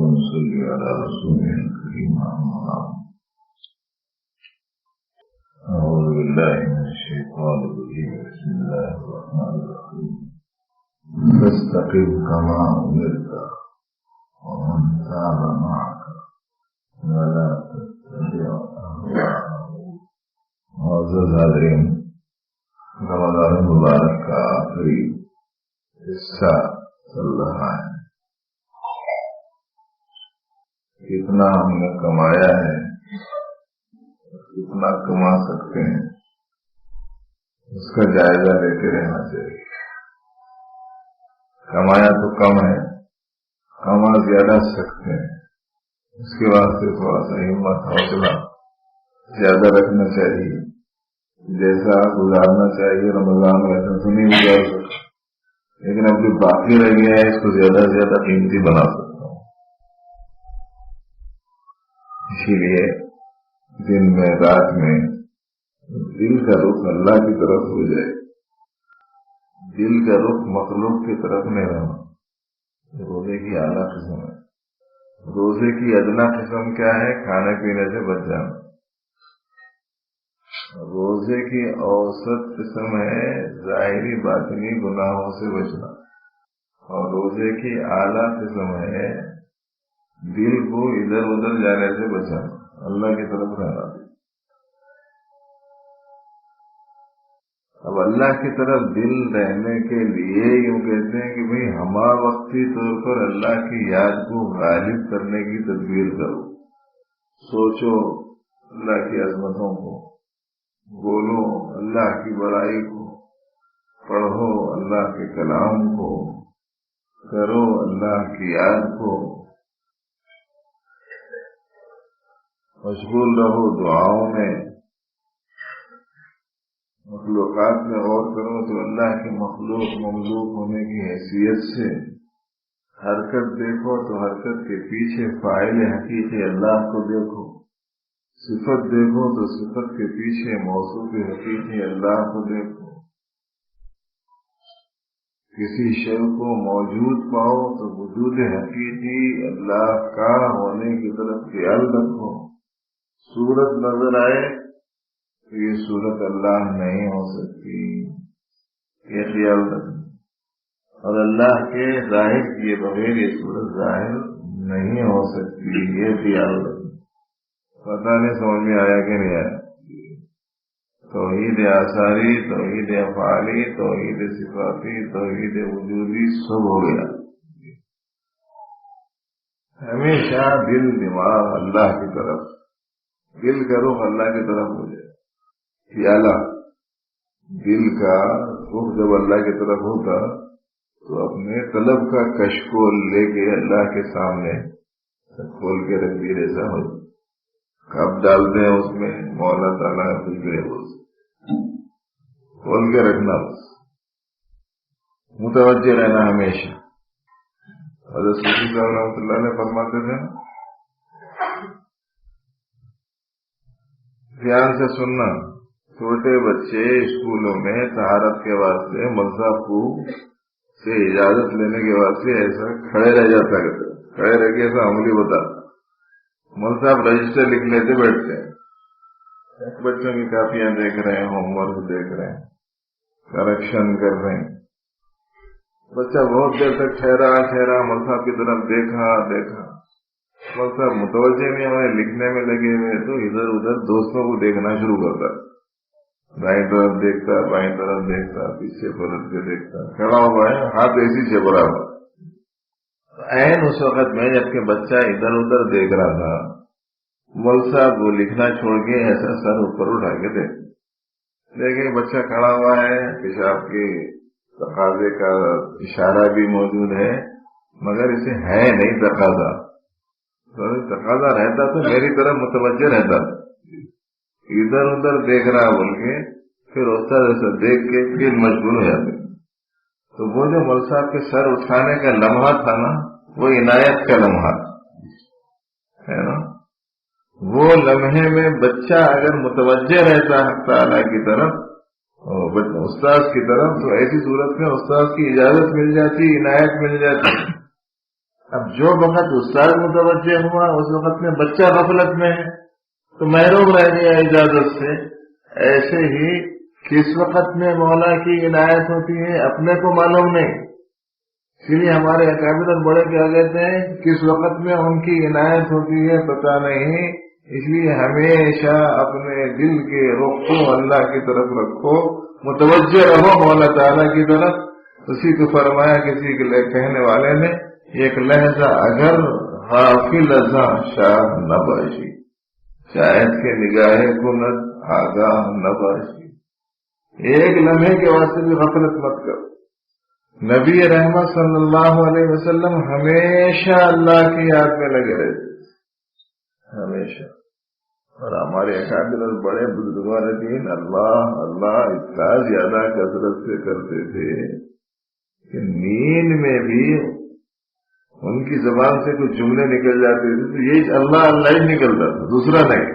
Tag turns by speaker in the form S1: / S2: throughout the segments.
S1: اللهم صل على رسوله الكريم أما بعد. أعوذ بالله من الشيطان الرجيم. بسم الله الرحمن الرحيم. فاستقم كما أمرت ومن تاب معك ولا تتبع أهواءهم. معزز حاضرین، رمضان مبارک کا آخری حصہ چل رہا ہے. کتنا ہم نے کمایا ہے، کتنا کما سکتے ہیں، اس کا جائزہ لیتے رہنا چاہیے. کمایا تو کم ہے، کما زیادہ سکتے ہیں، اس کے واسطے تھوڑا سا ہمت حوصلہ زیادہ رکھنا چاہیے. جیسا گزارنا چاہیے رمضان ویسا تو نہیں گزار سکتا، لیکن اب جو باقی رہ گیا ہے اس کو زیادہ سے زیادہ قیمتی بنا سکتا ہوں. اسی لیے دن میں رات میں دل کا رخ اللہ کی طرف ہو جائے، دل کا رخ مخلوق کی طرف نہیں رہنا. روزے کی اعلیٰ قسم ہے. روزے کی ادنا قسم کیا ہے؟ کھانے پینے سے بچ جانا. روزے کی اوسط قسم ہے ظاہری باطنی گناہوں سے بچنا، اور روزے کی اعلیٰ قسم ہے دل کو ادھر ادھر جانے سے بچانا، اللہ کی طرف رہنا. اب اللہ کی طرف دل رہنے کے لیے یوں کہتے ہیں کہ بھئی ہمہ وقتی طور پر اللہ کی یاد کو غالب کرنے کی تدبیر کرو. سوچو اللہ کی عظمتوں کو، بولو اللہ کی بڑائی کو، پڑھو اللہ کے کلام کو، کرو اللہ کی یاد کو، مشغول رہو دعاؤں میں. مخلوقات میں غور کرو تو اللہ کے مخلوق مملوک ہونے کی حیثیت سے حرکت دیکھو تو حرکت کے پیچھے فاعل حقیقی اللہ کو دیکھو. صفت دیکھو تو صفت کے پیچھے موصوف حقیقی اللہ کو دیکھو. کسی شے کو موجود پاؤ تو وجود حقیقی اللہ کا ہونے کی طرف خیال رکھو. صورت نظر آئے تو یہ صورت اللہ نہیں ہو سکتی، یہ خیال رکھو. اور اللہ کے ظاہر کیے بغیر یہ صورت ظاہر نہیں ہو سکتی، یہ خیال رکھو. پتہ نہیں سمجھ میں آیا کہ نہیں آیا؟ توحید آثاری، توحید افعالی، توحید صفاتی، توحید وجودی سب ہو گیا. ہمیشہ دل دماغ اللہ کی طرف، دل کا رخ اللہ کی طرف ہو جائے. خیالہ دل کا رخ جب اللہ کی طرف ہوتا تو اپنے طلب کا کشکول لے کے اللہ کے سامنے کھول کے رکھ دیے ایسا ہو جائے. کب ڈالتے ہیں اس میں مولا تعالیٰ کچھ بھی کھول کے رکھنا، بس متوجہ رہنا ہمیشہ. حضرت صوفی صاحب رحمۃ اللہ نے فرماتے تھے، دھیان سے سننا، چھوٹے بچے اسکولوں میں طہارت کے واسطے مذہب سے اجازت لینے کے واسطے ایسا کھڑے رہ جاتا کرتے، کھڑے رہ کے ایسا عملی بتا. مول صاحب رجسٹر لکھ لیتے بیٹھتے ہیں، بچوں کی کاپیاں دیکھ رہے ہیں، ہوم ورک دیکھ رہے ہیں، کریکشن کر رہے ہیں. بچہ بہت دیر تک ٹھہرا مول صاحب کی طرف دیکھا. مول صاحب متوجہ نہیں ہوئے، لکھنے میں لگے ہوئے تو ادھر ادھر دوستوں کو دیکھنا شروع کرتا. دائیں طرف دیکھتا، بائیں طرف دیکھتا، پیچھے پلٹ کے دیکھتا، کھڑا ہوا ہے ہاتھ ایسی چپڑا ہوا. عین اس وقت میں جب کہ بچہ ادھر ادھر دیکھ رہا تھا، مول صاحب وہ لکھنا چھوڑ کے ایسا سر اوپر اٹھا کے دیکھیں بچہ کھڑا ہوا ہے، پیشاب کے تقاضے کا اشارہ بھی موجود ہے مگر اسے ہے نہیں تقاضا. تقاضا رہتا تو میری طرف متوجہ رہتا، ادھر ادھر دیکھ رہا بول کے پھر استاد ایسا دیکھ کے پھر مشغول ہو جاتے. تو وہ جو مول صاحب کے سر اٹھانے کا لمحہ تھا نا، وہ عنایت کا لمحہ ہے نا. وہ لمحے میں بچہ اگر متوجہ رہتا حق تعالیٰ کی طرف، استاد کی طرف، تو ایسی صورت میں استاد کی اجازت مل جاتی، عنایت مل جاتی. اب جو وقت استاد متوجہ ہوا اس وقت میں بچہ غفلت میں ہے تو محروم رہ گیا اجازت سے. ایسے ہی کس وقت میں مولا کی عنایت ہوتی ہے اپنے کو معلوم نہیں، اسی لیے ہمارے اکابر اور بڑے کیا کہتے ہیں کس وقت میں ان کی عنایت ہوتی ہے پتہ نہیں. اس لیے ہمیشہ اپنے دل کے رخ کو اللہ کی طرف رکھو، متوجہ رہو مولا تعالیٰ کی طرف. اسی کو فرمایا کسی کے لیے کہنے والے نے، ایک لہجہ اگر غافل ازاں شاہ نہ باشی، شاید کے نگاہ کنت آگاہ نہ باشی. ایک لمحے کے واسطے بھی غفلت مت کرو. نبی رحمت صلی اللہ علیہ وسلم ہمیشہ اللہ کی یاد میں لگے رہتے ہمیشہ. اور ہمارے اکابر اور بڑے بزرگان دین اللہ اللہ اتنا زیادہ کثرت سے کرتے تھے کہ نیند میں بھی ان کی زبان سے کچھ جملے نکل جاتے تھے تو یہی اللہ اللہ ہی نکلتا تھا، دوسرا نہیں.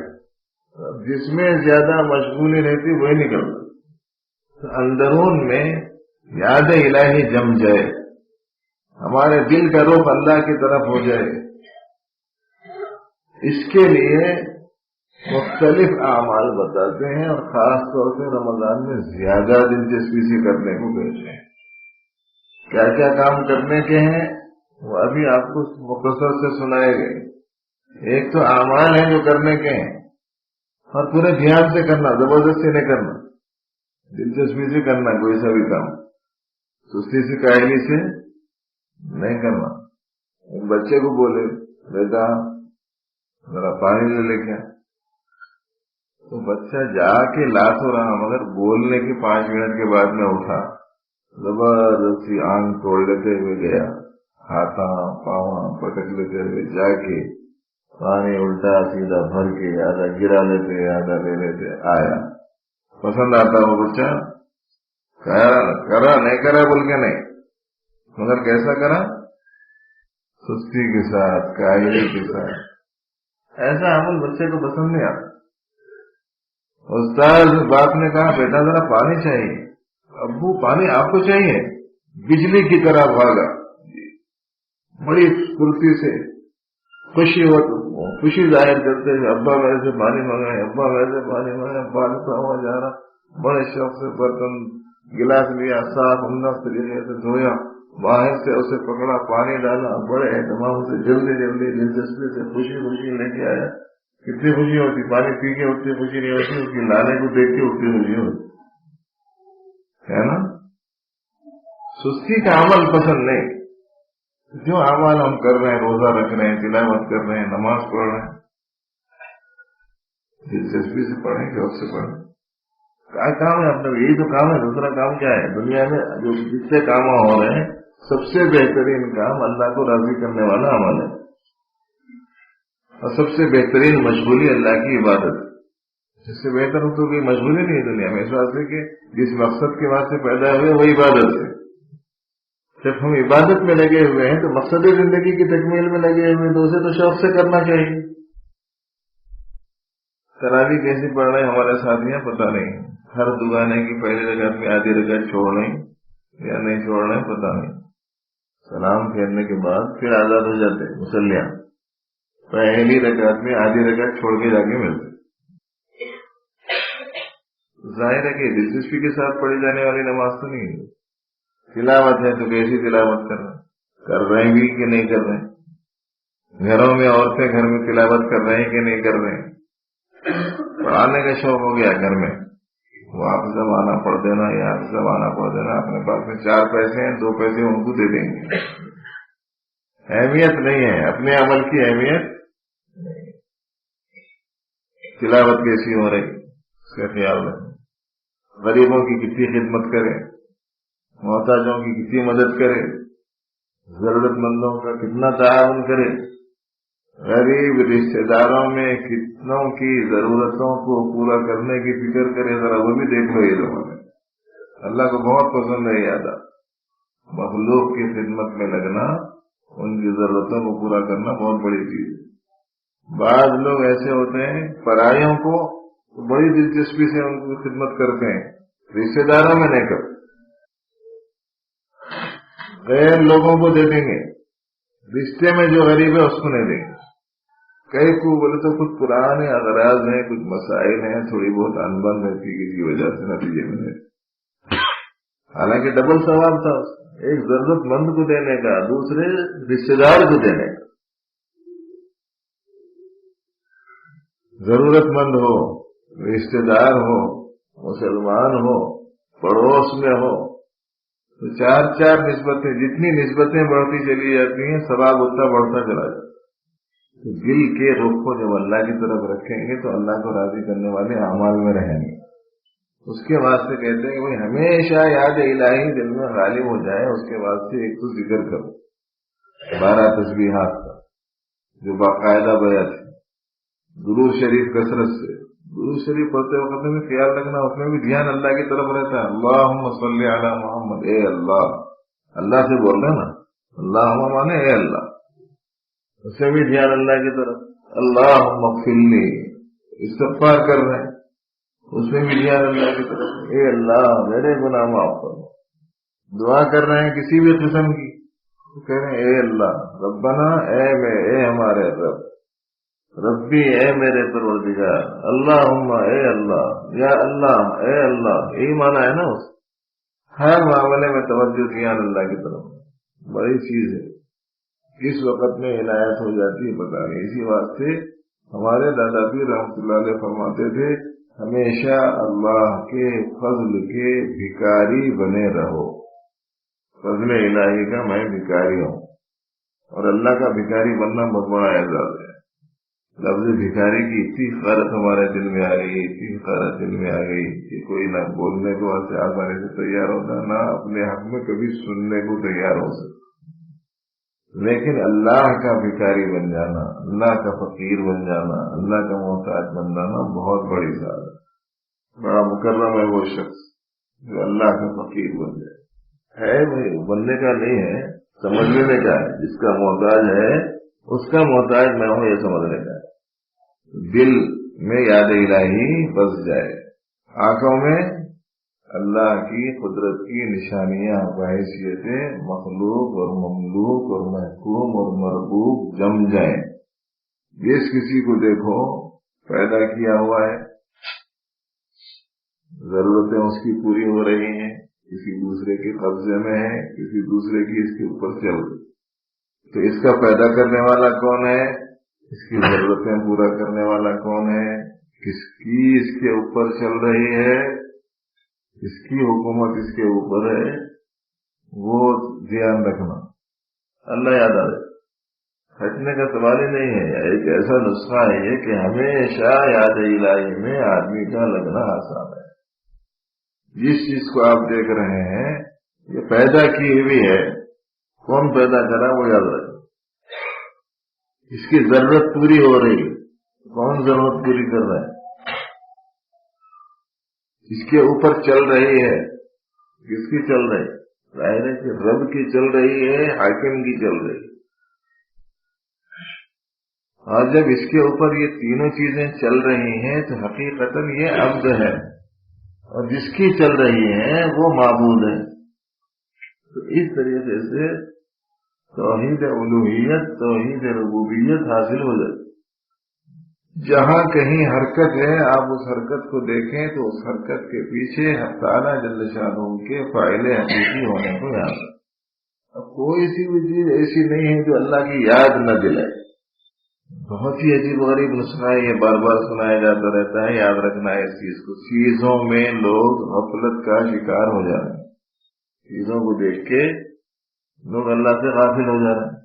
S1: جس میں زیادہ مشغولی رہتی وہی نکلتا. اندرون میں یاد الہی جم جائے، ہمارے دل کا رخ اللہ کی طرف ہو جائے. اس کے لیے مختلف اعمال بتاتے ہیں اور خاص طور سے رمضان میں زیادہ دلچسپی سے کرنے کو کہتے ہیں. کیا کیا کام کرنے کے ہیں وہ ابھی آپ کو مختصر سے سنائے گئے. ایک تو اعمال ہیں جو کرنے کے ہیں اور پورے دھیان سے کرنا، زبردستی نہیں کرنا، دلچسپی سے کرنا. کوئی سا بھی کام سستی سے کاہلی سے نہیں کرنا. ایک بچے کو بولے بیٹا ذرا پانی لے کے، تو بچہ جا کے لا تو رہا مگر بولنے کے 5 منٹ کے بعد میں اٹھا، زبردستی آنکھ توڑ لیتے ہوئے گیا، ہاتھاں پاؤں پٹک لیتے ہوئے جا کے پانی الٹا سیدھا بھر کے آدھا گرا لیتے آدھا لے لیتے آیا. پسند آتا وہ بچہ؟ کرا نہیں کرا بول کے نہیں، مگر کیسا کرا؟ سستی کے ساتھ، کاہلی کے ساتھ. ایسا عمل بچے کو پسند نہیں آتا. استاد باپ نے کہا بیٹا ذرا پانی چاہیے، ابو پانی آپ کو چاہیے، بجلی کی طرح بھاگا، بڑی پھرتی سے خوشی ظاہر کرتے ہیں، ابا میرے سے پانی منگائے، ابا میرے سے پانی منگائے. بالتا ہوا جا رہا، بڑے شوق سے برتن گلاس لیا، صاف عمدہ طریقے سے دھویا، باہر سے اسے پکڑا، پانی ڈالا، بڑے اہتمام سے جلدی جلدی دلچسپی سے خوشی لے کے آیا. کتنی خوشی ہوتی، پانی پی کے اتنی خوشی نہیں ہوتی، اس کی لانے کو دیکھ کے اتنی خوشی ہوتی ہے نا. سستی کا عمل پسند نہیں. جو اعمال ہم کر رہے ہیں، روزہ رکھ رہے ہیں، تلاوت کر رہے ہیں، نماز پڑھ رہے ہیں، دلچسپی سے پڑھیں، شوق سے پڑھیں. کیا کام ہے اپنا؟ یہی تو کام ہے. دوسرا کام کیا ہے دنیا میں؟ جو جس سے کام ہو رہے ہیں سب سے بہترین کام اللہ کو راضی کرنے والا عمل ہے، اور سب سے بہترین مشغولی اللہ کی عبادت. اس سے بہتر تو کوئی مشغولی نہیں دنیا میں، اس واسطے کہ جس مقصد کے واسطے پیدا ہوئے وہ عبادت ہے. جب ہم عبادت میں لگے ہوئے ہیں تو مقصد زندگی کی تکمیل میں لگے ہوئے ہیں، تو اسے تو شوق سے کرنا چاہیے. تراویح کیسی پڑھ رہے ہیں ہمارے ساتھیاں پتہ نہیں، ہر دگانے کی پہلی رکعت میں آدھی رکعت چھوڑ رہے ہیں یا نہیں چھوڑ رہے ہیں پتہ نہیں. سلام پھیرنے کے بعد پھر آزاد ہو جاتے مسلیاں، پہلی رکعت میں آدھی رکعت چھوڑ کے جا کے ملتے. ظاہر ہے کہ دلچسپی کے ساتھ پڑھی جانے والی نماز تو نہیں ہے. تلاوت ہے تو کیسی تلاوت کر رہے ہیں بھی کہ نہیں کر رہے ہیں؟ گھروں میں عورتیں گھر میں تلاوت کر رہے ہیں کہ نہیں کر رہے ہیں؟ پڑھانے کا شوق ہو گیا گھر میں، وہ آپ زمانہ پڑھ دینا یا آپ زمانہ پڑھ دینا، اپنے پاس میں 4 پیسے ہیں 2 پیسے ان کو دے دیں گے. اہمیت نہیں ہے، اپنے عمل کی اہمیت. تلاوت کیسی ہو رہی اس کا خیال رکھیں. غریبوں کی کتنی خدمت کریں، محتاجوں کی کتنی مدد کرے، ضرورت مندوں کا کتنا تعاون کرے، غریب رشتہ داروں میں کتنوں کی ضرورتوں کو پورا کرنے کی فکر کرے. ذرا وہ بھی دیکھ لو. یہ زمانے اللہ کو بہت پسند ہے یاد مخلوق کی خدمت میں لگنا، ان کی ضرورتوں کو پورا کرنا بہت بڑی چیز ہے. بعض لوگ ایسے ہوتے ہیں پرائیوں کو بڑی دلچسپی سے ان کی خدمت کرتے ہیں، رشتہ داروں میں نہیں کرتے. غیر لوگوں کو دے دیں گے، رشتے میں جو غریب ہے اس کو نہیں دیں گے. کئی کو بولے تو کچھ پرانے اغراض ہیں, کچھ مسائل ہیں, تھوڑی بہت انبن رہتی کسی وجہ سے نتیجے میں, حالانکہ ڈبل ثواب تھا ایک ضرورت مند کو دینے کا, دوسرے رشتے دار کو دینے کا. ضرورت مند ہو, رشتے دار ہو, مسلمان ہو, پڑوس میں ہو, تو چار چار نسبتیں, جتنی نسبتیں بڑھتی چلی جاتی ہیں ثواب اتنا بڑھتا چلا جاتا. تو دل کے رخ کو جب اللہ کی طرف رکھیں گے تو اللہ کو راضی کرنے والے اعمال میں رہیں گے. اس کے واسطے کہتے ہیں کہ بھائی ہمیشہ یاد الہی دل میں غالب ہو جائے. اس کے واسطے ایک تو ذکر کرو 12 تسبیحات کا جو باقاعدہ بیعت ہے, درود شریف کثرت سے, درود شریف پڑھتے وقت میں خیال رکھنا اس میں بھی دھیان اللہ کی طرف رہتا ہے. اللہم صلی علی محمد, اے اللہ, اللہ سے بول رہے نا, اللہم مانے اے اللہ, اس سے بھی دھیان اللہ کی طرف. اللہم اغفر لی, استغفار کر رہے ہیں, اس میں بھی دھیان اللہ کی طرف, اے اللہ میرے گناہ معاف کرو. دعا کر رہے ہیں کسی بھی قسم کی, تو کہہ رہے ہیں اے اللہ, ربنا, اے ہمارے رب, ربی اے میرے پروردگار, اللہم اے اللہ, یا اللہ اے اللہ. یہی معنی ہے نا اس ہر معاملے میں توجہ دھیان اللہ کی طرف, بڑی چیز ہے. اس وقت میں عنایت ہو جاتی ہے پتہ نہیں. اسی واسطے ہمارے دادا پیر رحمۃ اللہ علیہ فرماتے تھے ہمیشہ اللہ کے فضل کے بھکاری بنے رہو. فضل الہی کا میں بھکاری ہوں, اور اللہ کا بھکاری بننا بہت بڑا اعزاز ہے. لفظ بھکاری کی اتنی حقارت ہمارے دل میں آ گئی, اتنی حقارت دل میں آ گئی کہ کوئی نہ بولنے کو ایسے آسانی سے تیار ہوتا, نہ اپنے حق میں کبھی سننے کو تیار ہو سکتا. لیکن اللہ کا بھکاری بن جانا, اللہ کا فقیر بن جانا, اللہ کا محتاج بن جانا بہت بڑی بات ہے. بڑا مکرم ہے وہ شخص جو اللہ کا فقیر بن جائے. ہے بھائی, بننے کا نہیں ہے, سمجھ لینے کا ہے. جس کا محتاج ہے اس کا محتاج میں ہوں, یہ سمجھنے کا ہے. دل میں یاد الہی بس جائے, آنکھوں میں اللہ کی قدرت کی نشانیاں بحیثیت مخلوق اور مملوک اور محکوم اور مربوب جم جائیں. جس کسی کو دیکھو پیدا کیا ہوا ہے, ضرورتیں اس کی پوری ہو رہی ہیں, کسی دوسرے کے قبضے میں ہے, کسی دوسرے کی اس کے اوپر چل رہی. تو اس کا پیدا کرنے والا کون ہے, اس کی ضرورتیں پورا کرنے والا کون ہے, کس کی اس کے اوپر چل رہی ہے, اس کی حکومت اس کے اوپر ہے, وہ دھیان رکھنا. اللہ یاد آ رہے, ہٹنے کا سوال ہی نہیں ہے. ایک ایسا نسخہ ہے یہ کہ ہمیشہ یاد الہی میں آدمی کا لگنا آسان ہے. جس چیز کو آپ دیکھ رہے ہیں یہ پیدا کی ہوئی ہے, کون پیدا کرا وہ یاد رکھنا. اس کی ضرورت پوری ہو رہی, کون ضرورت پوری کر رہا ہے. اس کے اوپر چل رہی ہے, کس کی چل رہی ہے, ظاہر ہے کہ رب کی چل رہی ہے, حاکم کی چل رہی ہے. اور جب اس کے اوپر یہ تینوں چیزیں چل رہی ہیں تو حقیقتاً یہ عبد ہے, اور جس کی چل رہی ہے وہ معبود ہے. تو اس طریقے سے توحید الوہیت, توحید ربوبیت حاصل ہو جاتی. جہاں کہیں حرکت ہے آپ اس حرکت کو دیکھیں تو اس حرکت کے پیچھے تعالیٰ جل شانہ کے فاعل حقیقی ہونے کو یاد ہے. اب کوئی سی بھی چیز ایسی نہیں ہے جو اللہ کی یاد نہ دلائے. بہت ہی عجیب غریب نسخہ ہے, یہ بار بار سنایا جاتا رہتا ہے. یاد رکھنا ہے اس چیز کو. چیزوں میں لوگ غفلت کا شکار ہو جا رہے ہیں, چیزوں کو دیکھ کے لوگ اللہ سے غافل ہو جا رہے ہیں.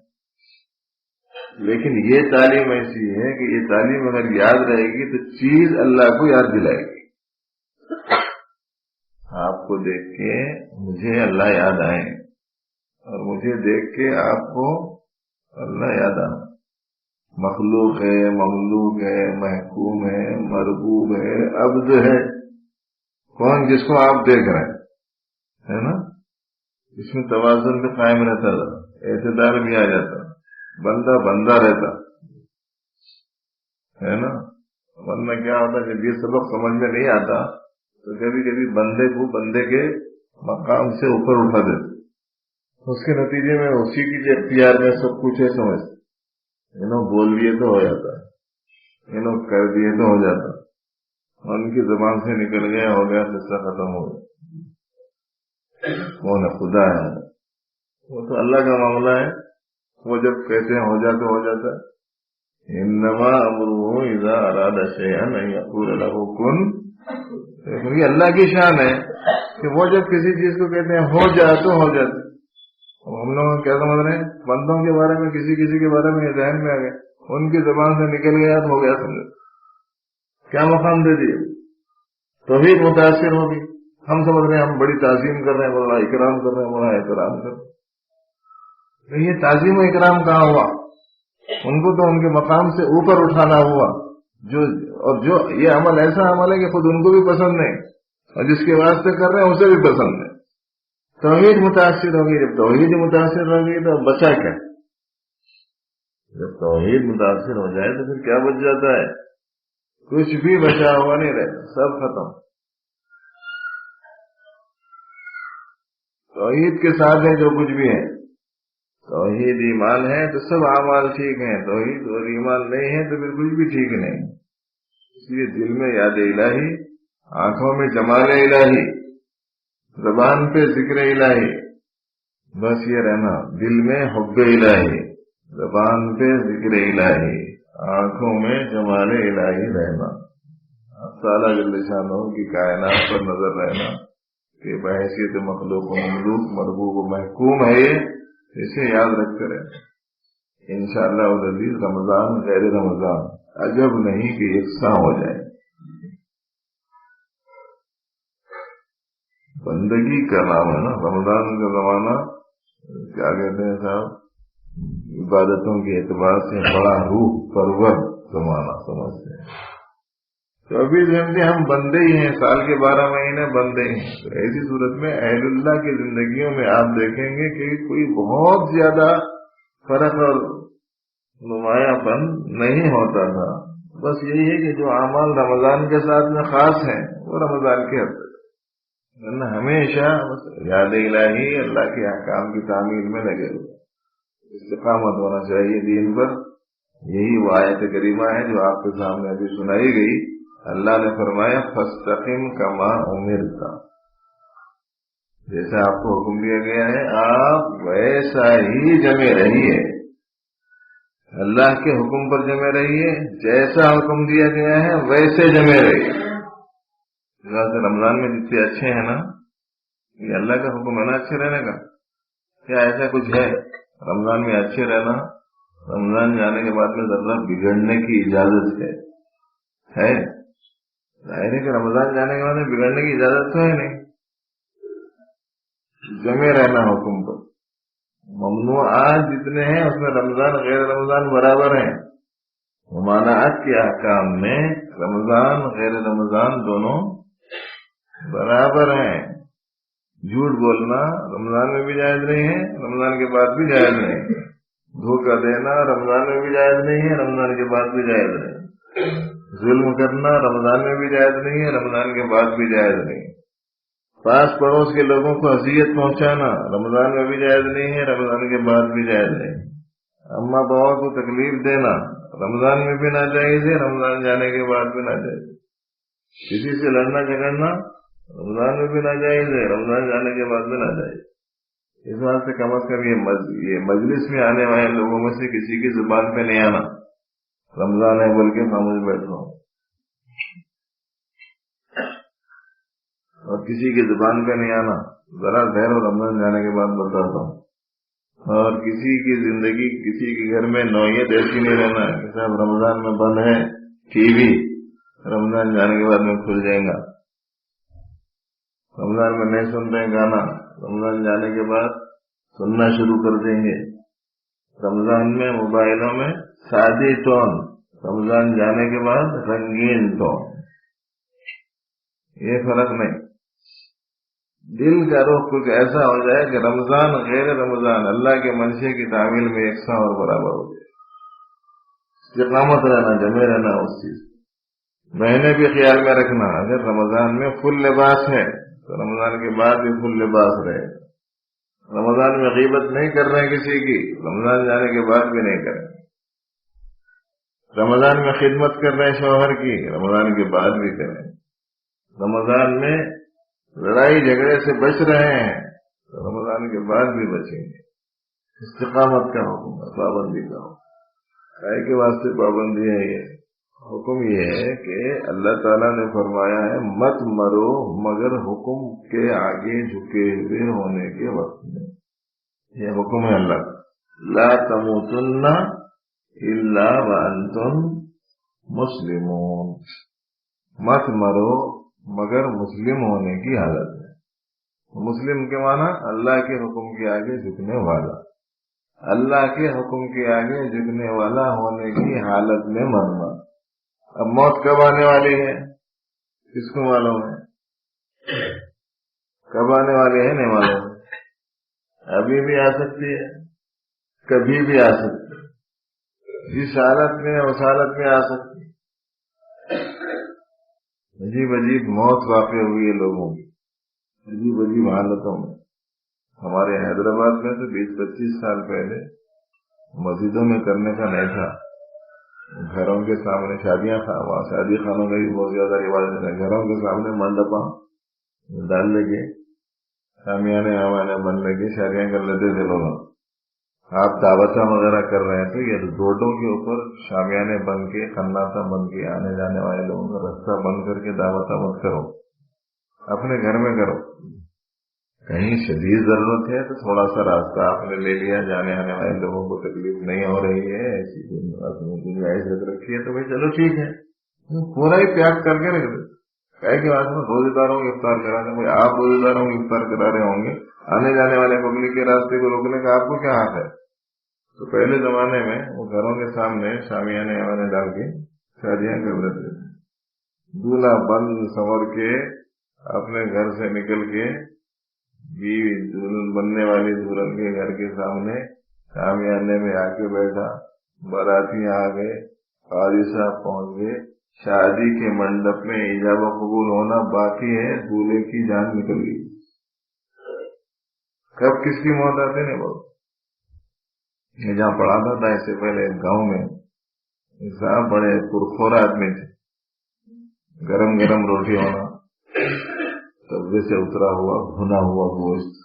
S1: لیکن یہ تعلیم ایسی ہے کہ یہ تعلیم اگر یاد رہے گی تو چیز اللہ کو یاد دلائے گی. آپ کو دیکھ کے مجھے اللہ یاد آئے, اور مجھے دیکھ کے آپ کو اللہ یاد آنا. مخلوق ہے, مملوک ہے, محکوم ہے, مربوب ہے, عبد ہے. کون جس کو آپ دیکھ رہے ہیں, ہے نا, اس میں توازن بھی قائم رہتا تھا, اعتدال بھی آ جاتا, بندہ بندہ رہتا ہے نا. ورنہ کیا ہوتا, جب یہ سبق سمجھ میں نہیں آتا تو کبھی کبھی بندے کو بندے کے مقام سے اوپر اٹھا دیتے. اس کے نتیجے میں اسی کی اختیار میں سب کچھ ہے سمجھتے، انہوں بول دیے تو ہو جاتا، انہوں کر دیے تو ہو جاتا، ان کی زبان سے نکل گیا ہو گیا، قصہ ختم ہو گیا۔ کون ہے؟ خدا ہے، وہ تو اللہ کا معاملہ ہے، وہ جب کہتے ہیں ہو جاتا ہو جاتا ہے۔ انما امرہ اذا اراد شیئا ان یقول له کن، یہ اللہ کی شان ہے کہ وہ جب کسی چیز کو کہتے ہیں ہو جا تو ہو جاتا۔ ہم لوگ کیا سمجھ رہے ہیں؟ بندوں کے بارے میں کسی کے بارے میں یہ ذہن میں آ گئے، ان کی زبان سے نکل گیا تو ہو گیا، سمجھو کیا مقام دے دیے، توحید متاثر ہوگی۔ ہم سمجھ رہے ہیں ہم بڑی تعظیم کر رہے ہیں، بڑا اکرام کر رہے ہیں، بڑا احترام کر رہے ہیں، یہ تعظیم و اکرام کہاں ہوا؟ ان کو تو ان کے مقام سے اوپر اٹھانا ہوا، جو یہ عمل ایسا عمل ہے کہ خود ان کو بھی پسند نہیں اور جس کے واسطے کر رہے ہیں اسے بھی پسند ہے۔ توحید متاثر ہوگی، جب توحید متاثر ہوگی تو بچا کیا؟ جب توحید متاثر ہو جائے تو پھر کیا بچ جاتا ہے؟ کچھ بھی بچا ہوا نہیں رہتا، سب ختم۔ توحید کے ساتھ ہے جو کچھ بھی ہے، توحید ایمان ہے تو سب اعمال ٹھیک ہیں، توحید اور ایمان نہیں ہے تو پھر کچھ بھی ٹھیک نہیں۔ اس لیے دل میں یاد الہی، آنکھوں میں جمال الہی، زبان پہ ذکر الہی، بس یہ رہنا، دل میں حب الہی، زبان پہ ذکر الہی، آنکھوں میں جمال الہی رہنا، تعالیٰ جل شانہ کی کائنات پر نظر رہنا کہ بحیثیت مخلوق و مملوک مربوب و محکوم ہے، یہ اسے یاد رکھ کر انشاءاللہ العزیز رمضان غیر رمضان عجب نہیں کہ یکساں ہو جائے۔ بندگی کا نام ہے نا، رمضان کا زمانہ کیا کہتے ہیں صاحب، عبادتوں کے اعتبار سے بڑا روح پرور زمانہ سمجھتے ہیں۔ 24 گھنٹے ہم بندے ہی ہیں، سال کے 12 مہینے بندے ہیں، تو ایسی صورت میں اہل اللہ کی زندگیوں میں آپ دیکھیں گے کہ کوئی بہت زیادہ فرق اور نمایاں پن نہیں ہوتا تھا، بس یہی ہے کہ جو اعمال رمضان کے ساتھ میں خاص ہیں وہ رمضان کے حد تک، ہمیشہ یاد الہی اللہ کے احکام کی تعمیل میں لگے ہوئے، استقامت ہونا چاہیے دین پر۔ یہی وہ آیت کریمہ ہے جو آپ کے سامنے ابھی سنائی گئی، اللہ نے فرمایا فاستقم کما امرت، جیسا آپ کو حکم دیا گیا ہے آپ ویسا ہی جمے رہیے، اللہ کے حکم پر جمے رہیے، جیسا حکم دیا گیا ہے ویسے جمے رہیے۔ رمضان میں جتنے اچھے ہیں نا، یہ اللہ کا حکم ہے نا اچھے رہنے کا، کیا ایسا کچھ ہے رمضان میں اچھے رہنا؟ رمضان جانے کے بعد میں ذرا بگڑنے کی اجازت ہے ظاہر ہے کہ رمضان جانے کے بعد میں بگڑنے کی اجازت تو ہے نہیں، جمے رہنا حکم پر۔ ممنوعات جتنے ہیں اس میں رمضان غیر رمضان برابر ہیں، ممانعات کے احکام میں رمضان غیر رمضان دونوں برابر ہیں۔ جھوٹ بولنا رمضان میں بھی جائز نہیں ہے، رمضان کے بعد بھی جائز نہیں ہے، دھوکہ دینا رمضان میں بھی جائز نہیں ہے، رمضان کے بعد بھی جائز نہیں، ظلم کرنا رمضان میں بھی جائز نہیں ہے، رمضان کے بعد بھی جائز نہیں، پاس پڑوس کے لوگوں کو اذیت پہنچانا رمضان میں بھی جائز نہیں ہے، رمضان کے بعد بھی جائز نہیں، اماں بابا کو تکلیف دینا رمضان میں بھی ناجائز ہے، رمضان جانے کے بعد بھی ناجائز، کسی سے لڑنا جھگڑنا رمضان میں بھی ناجائز ہے، رمضان جانے کے بعد بھی ناجائز۔ اس بات سے کم از کم یہ مجلس میں آنے والے لوگوں میں سے کسی کی زبان پہ نہیں آنا رمضان ہے بول کے خاموش بیٹھنا، اور کسی کی زبان پہ نہیں آنا ذرا ٹھہرو رمضان جانے کے بعد بتاتا ہوں، اور کسی کی زندگی کسی کے گھر میں نوعیت ایسی نہیں رہنا کہ صاحب رمضان میں بند ہے ٹی وی، رمضان جانے کے بعد میں کھل جائے گا، رمضان میں نہیں سن رہے گانا رمضان جانے کے بعد سننا شروع کر دیں گے، رمضان میں موبائلوں میں سادی ٹون، رمضان جانے کے بعد رنگین ٹون، یہ فرق نہیں۔ دل کا رخ کچھ ایسا ہو جائے کہ رمضان غیر رمضان اللہ کے منشے کی تعمیل میں یکساں اور برابر ہو جائے، استقامت رہنا، جمے رہنا اس چیز۔ مہینے بھی خیال میں رکھنا، اگر رمضان میں فل لباس ہے تو رمضان کے بعد بھی فل لباس رہے، رمضان میں غیبت نہیں کر رہے ہیں کسی کی، رمضان جانے کے بعد بھی نہیں کریں۔ رمضان میں خدمت کر رہے ہیں شوہر کی، رمضان کے بعد بھی کریں۔ رمضان میں لڑائی جھگڑے سے بچ رہے ہیں تو رمضان کے بعد بھی بچیں گے۔ استقامت کا حکم ہے، پابندی کا حکم۔ کائے کے واسطے پابندی ہے؟ یہ حکم یہ ہے کہ اللہ تعالیٰ نے فرمایا ہے مت مرو مگر حکم کے آگے جھکے ہوئے ہونے کے وقت میں۔ یہ حکم ہے اللہ کا، لا تموتن الا وانتم مسلمون، مت مرو مگر مسلم ہونے کی حالت میں۔ مسلم کے معنی اللہ کے حکم کے آگے جھکنے والا، اللہ کے حکم کے آگے جھکنے والا ہونے کی حالت میں مرنا۔ اب موت کب آنے والی ہے کس کو معلوم ہے؟ کب آنے والی ہے نہیں معلوم ہے۔ ابھی بھی آ سکتی ہے، کبھی بھی آ سکتی ہے، جس حالت میں اس حالت میں آ سکتی ہے۔ عجیب عجیب موت واقع ہوئی ہے لوگوں کی، عجیب عجیب حالتوں میں۔ ہمارے حیدرآباد میں تو 20-25 سال پہلے مسجدوں میں کرنے کا نہیں تھا، گھروں کے سامنے شادیاں وہاں شادی خانوں میں بھی بہت زیادہ روایت ہے، گھروں کے سامنے منڈپاں ڈال لگے، شامیانے ہمانے بن لگے، شادیاں کر لیتے تھے لوگ۔ آپ دعوتیں وغیرہ کر رہے ہیں تو یہ روڈوں کے اوپر شامیانے بن کے، خناتا بن کے، آنے جانے والے لوگوں کا رستہ بند کر کے دعوتیں مت کرو، اپنے گھر میں کرو۔ کہیں شدید ضرورت ہے تو تھوڑا سا راستہ آپ نے لے لیا، جانے آنے والے لوگوں کو تکلیف نہیں ہو رہی ہے، ایسی گنجائش رکھ رکھی ہے تو بھائی چلو ٹھیک ہے، پورا ہی پیک کر کے رکھ دو۔ کہے کہ بعد میں روزے داروں کو افطار کرانے، بھائی آپ روزے داروں کو افطار کرا رہے ہوں گے، آنے جانے والے پبلک کے راستے کو روکنے کا آپ کو کیا حق ہے؟ تو پہلے زمانے میں وہ گھروں کے سامنے شامیانے وانے ڈال کے شادیاں کر لیتے تھے۔ دولہا بند سنور کے اپنے گھر سے نکل کے بیوی دلہن بننے والی دلہن کے گھر کے سامنے شامیانے میں آ کے بیٹھا، باراتی آ گئے، قاضی صاحب پہنچ گئے، شادی کے منڈپ میں ایجاب قبول ہونا باقی ہے، دولہے کی جان نکل گئی۔ کب کس کی موت آتے نہیں بہت۔ میں جہاں پڑھاتا تھا اس سے پہلے گاؤں میں صاحب بڑے پرخور آدمی تھے، گرم گرم روٹی ہونا، قبضے سے اترا ہوا بھنا ہوا گوشت،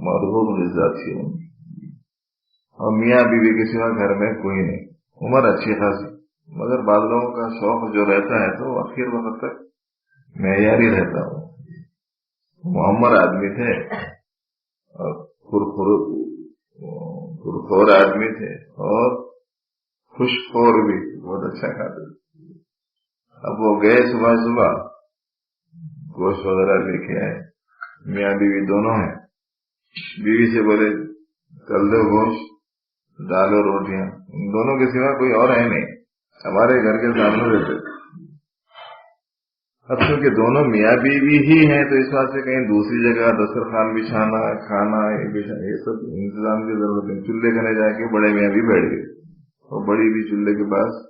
S1: مرغوب غذا تھی، اور میاں بیوی کے سوا گھر میں کوئی نہیں، عمر اچھی خاصی، مگر بعض لوگوں کا شوق جو رہتا ہے تو آخر وقت تک معیاری رہتا ہوں۔ معمر آدمی تھے اور پرخور آدمی تھے اور خوش خور بھی، بہت اچھا کھاتے تھے۔ اب وہ گئے صبح صبح گوشت وغیرہ لے کے آئے، میاں بیوی دونوں ہیں، بیوی سے بولے کل دو گوشت ڈالو روٹیاں، ان دونوں کے سوا کوئی اور ہے نہیں، ہمارے گھر کے سامنے رہتے۔ اب چونکہ دونوں میاں بیوی ہی ہیں تو اس واسطے کہیں دوسری جگہ دسترخوان بچھانا، کھانا، یہ سب انتظام کی ضرورت نہیں۔ چولہے کنے جا کے بڑے میاں بھی بیٹھ گئے اور بڑی بھی چولہے کے پاس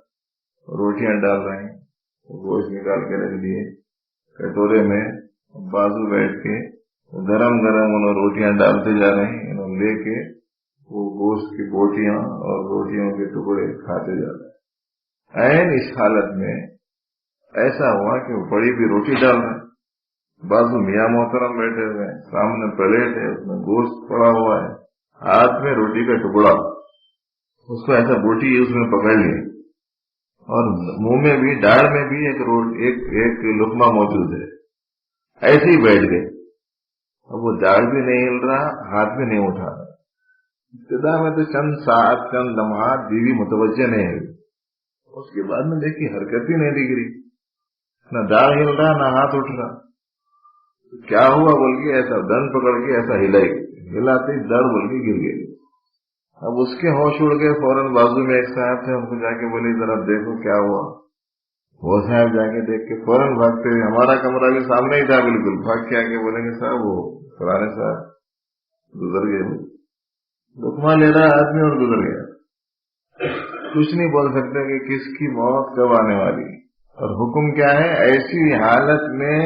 S1: روٹیاں ڈال رہے ہیں، گوشت نکال کے رکھ دیے کٹورے میں، بازو بیٹھ کے گرم گرم انہوں روٹیاں ڈالتے جا رہے ہیں، انہوں لے کے وہ گوشت کی بوٹیاں اور روٹیوں کے ٹکڑے کھاتے جا رہے ہیں۔ اس حالت میں ایسا ہوا کہ وہ بڑی بھی روٹی ڈال رہے ہیں، بازو میاں محترم بیٹھے ہوئے ہیں، سامنے پلیٹ ہے، اس میں گوشت پڑا ہوا ہے، ہاتھ میں روٹی کا ٹکڑا، اس کو ایسا بوٹی اس میں پکڑ لی اور منہ میں بھی، داڑھ میں بھی ایک لقمہ موجود ہے، ایسے ہی بیٹھ گئے۔ اب وہ داڑھ بھی نہیں ہل رہا، ہاتھ بھی نہیں اٹھا رہا۔ ابتدا میں تو چند ساعت چند لمحات بیوی متوجہ نہیں ہوئی، اس کے بعد میں دیکھی حرکت ہی نہیں دکھ رہی، نہ داڑھ ہل رہا نہ ہاتھ اٹھ رہا۔ کیا ہوا بول کے ایسا دن پکڑ کے ایسا ہلاتے ہی داڑھ بول کے گر گئی۔ اب اس کے ہوش اڑ گئے، فوراً بازو میں ایک صاحب تھے، ان کو جا کے بولے ذرا دیکھو کیا ہوا۔ وہ صاحب جا کے دیکھ کے فوراً بھاگتے ہوئے، ہمارا کمرہ بھی سامنے ہی تھا بالکل، بھاگ کے آ کے بولیں گے صاحب وہ فلانے صاحب گزر گئے، لقمہ لے رہا آدمی اور گزر گیا۔ کچھ نہیں بول سکتے کہ کس کی موت کب آنے والی، اور حکم کیا ہے؟ ایسی حالت میں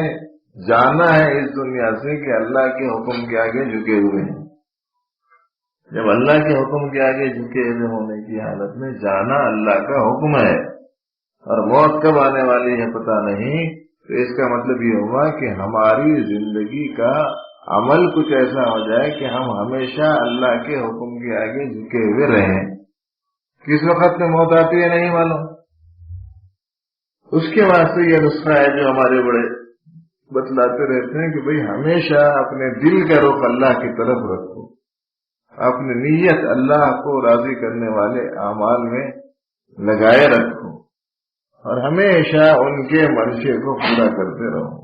S1: جانا ہے اس دنیا سے کہ اللہ کے حکم کے آگے جھکے ہوئے ہیں۔ جب اللہ کے حکم کے آگے جھکے ہوئے ہونے کی حالت میں جانا اللہ کا حکم ہے، اور موت کب آنے والی ہے پتہ نہیں، تو اس کا مطلب یہ ہوا کہ ہماری زندگی کا عمل کچھ ایسا ہو جائے کہ ہم ہمیشہ اللہ کے حکم کے آگے جھکے ہوئے رہیں۔ کس وقت میں موت آتی ہے نہیں معلوم، اس کے واسطے یہ نسخہ ہے جو ہمارے بڑے بتلاتے رہتے ہیں کہ بھئی ہمیشہ اپنے دل کا رخ اللہ کی طرف رکھو، اپنی نیت اللہ کو راضی کرنے والے اعمال میں لگائے رکھو، اور ہمیشہ ان کے منشے کو پورا کرتے رہو۔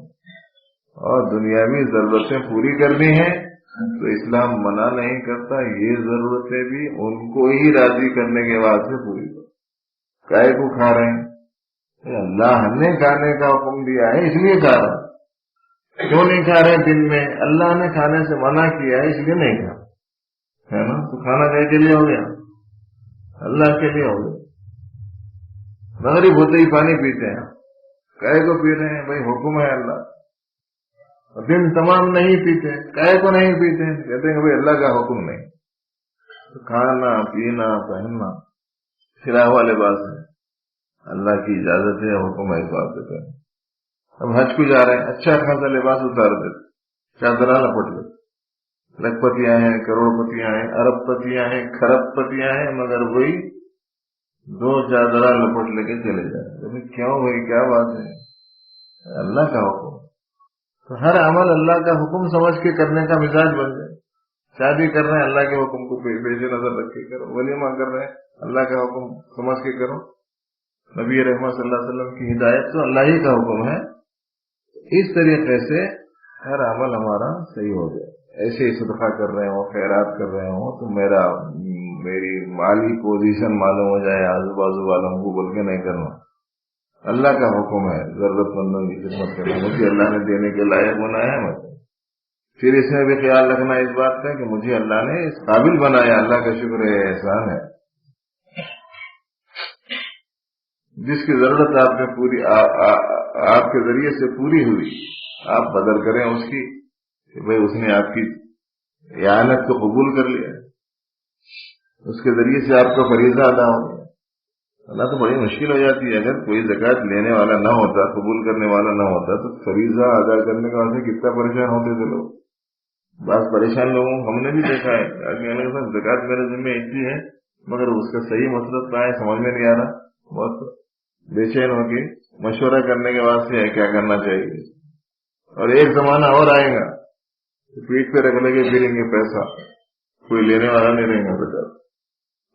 S1: اور دنیاوی ضرورتیں پوری کرنی ہیں تو اسلام منع نہیں کرتا، یہ ضرورتیں بھی ان کو ہی راضی کرنے کے بعد سے پوری کرو۔ کائے کو کھا رہے ہیں؟ اللہ نے کھانے کا حکم دیا ہے اس لیے کھا رہے ہیں۔ کیوں نہیں کھا رہے دن میں؟ اللہ نے کھانے سے منع کیا ہے اس لیے نہیں کھا، ہے نا؟ تو کھانا کائے کے لیے ہو گیا؟ اللہ کے لیے ہو گیا۔ مغرب ہوتے ہی پانی پیتے ہیں، کائے کو پی رہے ہیں؟ بھائی حکم ہے اللہ۔ دن تمام نہیں پیتے، کائے کو نہیں پیتے؟ کہتے ہیں کہ بھائی اللہ کا حکم نہیں۔ تو کھانا پینا پہننا پھرا ہوا لباس ہے، اللہ کی اجازت ہے، حکم ہے اس بات سے۔ اب حج کو جا رہے ہیں، اچھا خاصا لباس اتار دیتے، چادرہ لپٹ لیتے، لکھ پتیاں ہیں، کروڑ پتیاں ہیں، ارب پتیاں ہیں، کھرب پتیاں ہیں، مگر وہی دو چادرہ لپٹ لے کے چلے جائیں۔ کیوں بھائی، کیا بات ہے؟ اللہ کا حکم۔ تو ہر عمل اللہ کا حکم سمجھ کے کرنے کا مزاج بن جائے۔ شادی کر رہے ہیں اللہ کے حکم کو پیش نظر رکھ کے کرو، ولیمہ کر رہے ہیں اللہ کا حکم سمجھ کے کرو، نبی رحمت صلی اللہ علیہ وسلم کی ہدایت تو اللہ ہی کا حکم ہے۔ اس طریقے سے ہر عمل ہمارا صحیح ہو جائے۔ ایسے ہی صدقہ کر رہے ہوں، خیرات کر رہے ہوں تو میری مالی پوزیشن معلوم ہو جائے آزو بازو والوں کو بول کے نہیں کرنا، اللہ کا حکم ہے ضرورت مندوں کی خدمت کرنا، مجھے اللہ نے دینے کے لائق بنایا ہے مجھے۔ پھر اس میں بھی خیال رکھنا اس بات کا کہ مجھے اللہ نے اس قابل بنایا، اللہ کا شکر ہے، احسان ہے۔ جس کی ضرورت آپ نے پوری آپ کے ذریعے سے پوری ہوئی، آپ قدر کریں اس کی کہ بھئی اس نے آپ کی اعانت کو قبول کر لیا، اس کے ذریعے سے آپ کا فریضہ ادا ہو گیا۔ اللہ تو بڑی مشکل ہو جاتی ہے، اگر کوئی زکوٰۃ لینے والا نہ ہوتا، قبول کرنے والا نہ ہوتا تو فریضہ ادا کرنے کے واسطے کتنا پریشان ہوتے تھے لوگ۔ بعض پریشان لوگوں کو ہم نے بھی دیکھا ہے کہ زکوٰۃ میرے ذمہ اتنی ہے مگر اس کا صحیح مطلب کیا ہے سمجھ میں نہیں آ رہا، بہت بے چین ہو کے مشورہ کرنے کے واسطے ہے کیا کرنا چاہیے۔ اور ایک زمانہ اور آئے گا پیٹ پہ رکھ لے کے پھریں گے پیسہ، کوئی لینے والا نہیں رہے گا بیٹا۔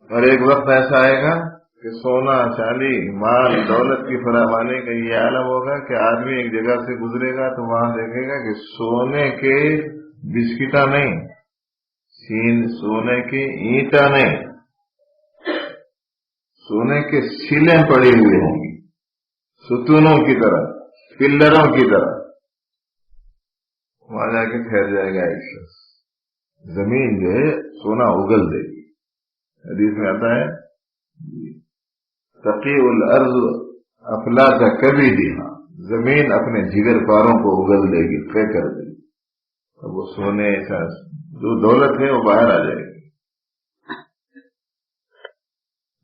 S1: اور ایک وقت ایسا آئے گا کہ سونا چاندی مال دولت کی فراوانی کا یہ عالم ہوگا کہ آدمی ایک جگہ سے گزرے گا تو وہاں دیکھے گا کہ سونے کے بسکٹا نہیں، سونے کی اینٹا نہیں، سونے کے سلیں پڑی ہوئی ہوں گی، ستونوں کی طرح، پلروں کی طرح۔ وہاں جا کے ٹھہر جائے گا ایک شخص، زمین جو ہے سونا اگل دے گی۔ حدیث میں آتا ہے تقی الارض افلاک کبیدہا، زمین اپنے جگر پاروں کو اگل دے گی، طے کر دے گی، اب وہ سونے کا جو دولت ہے وہ باہر آ جائے گی۔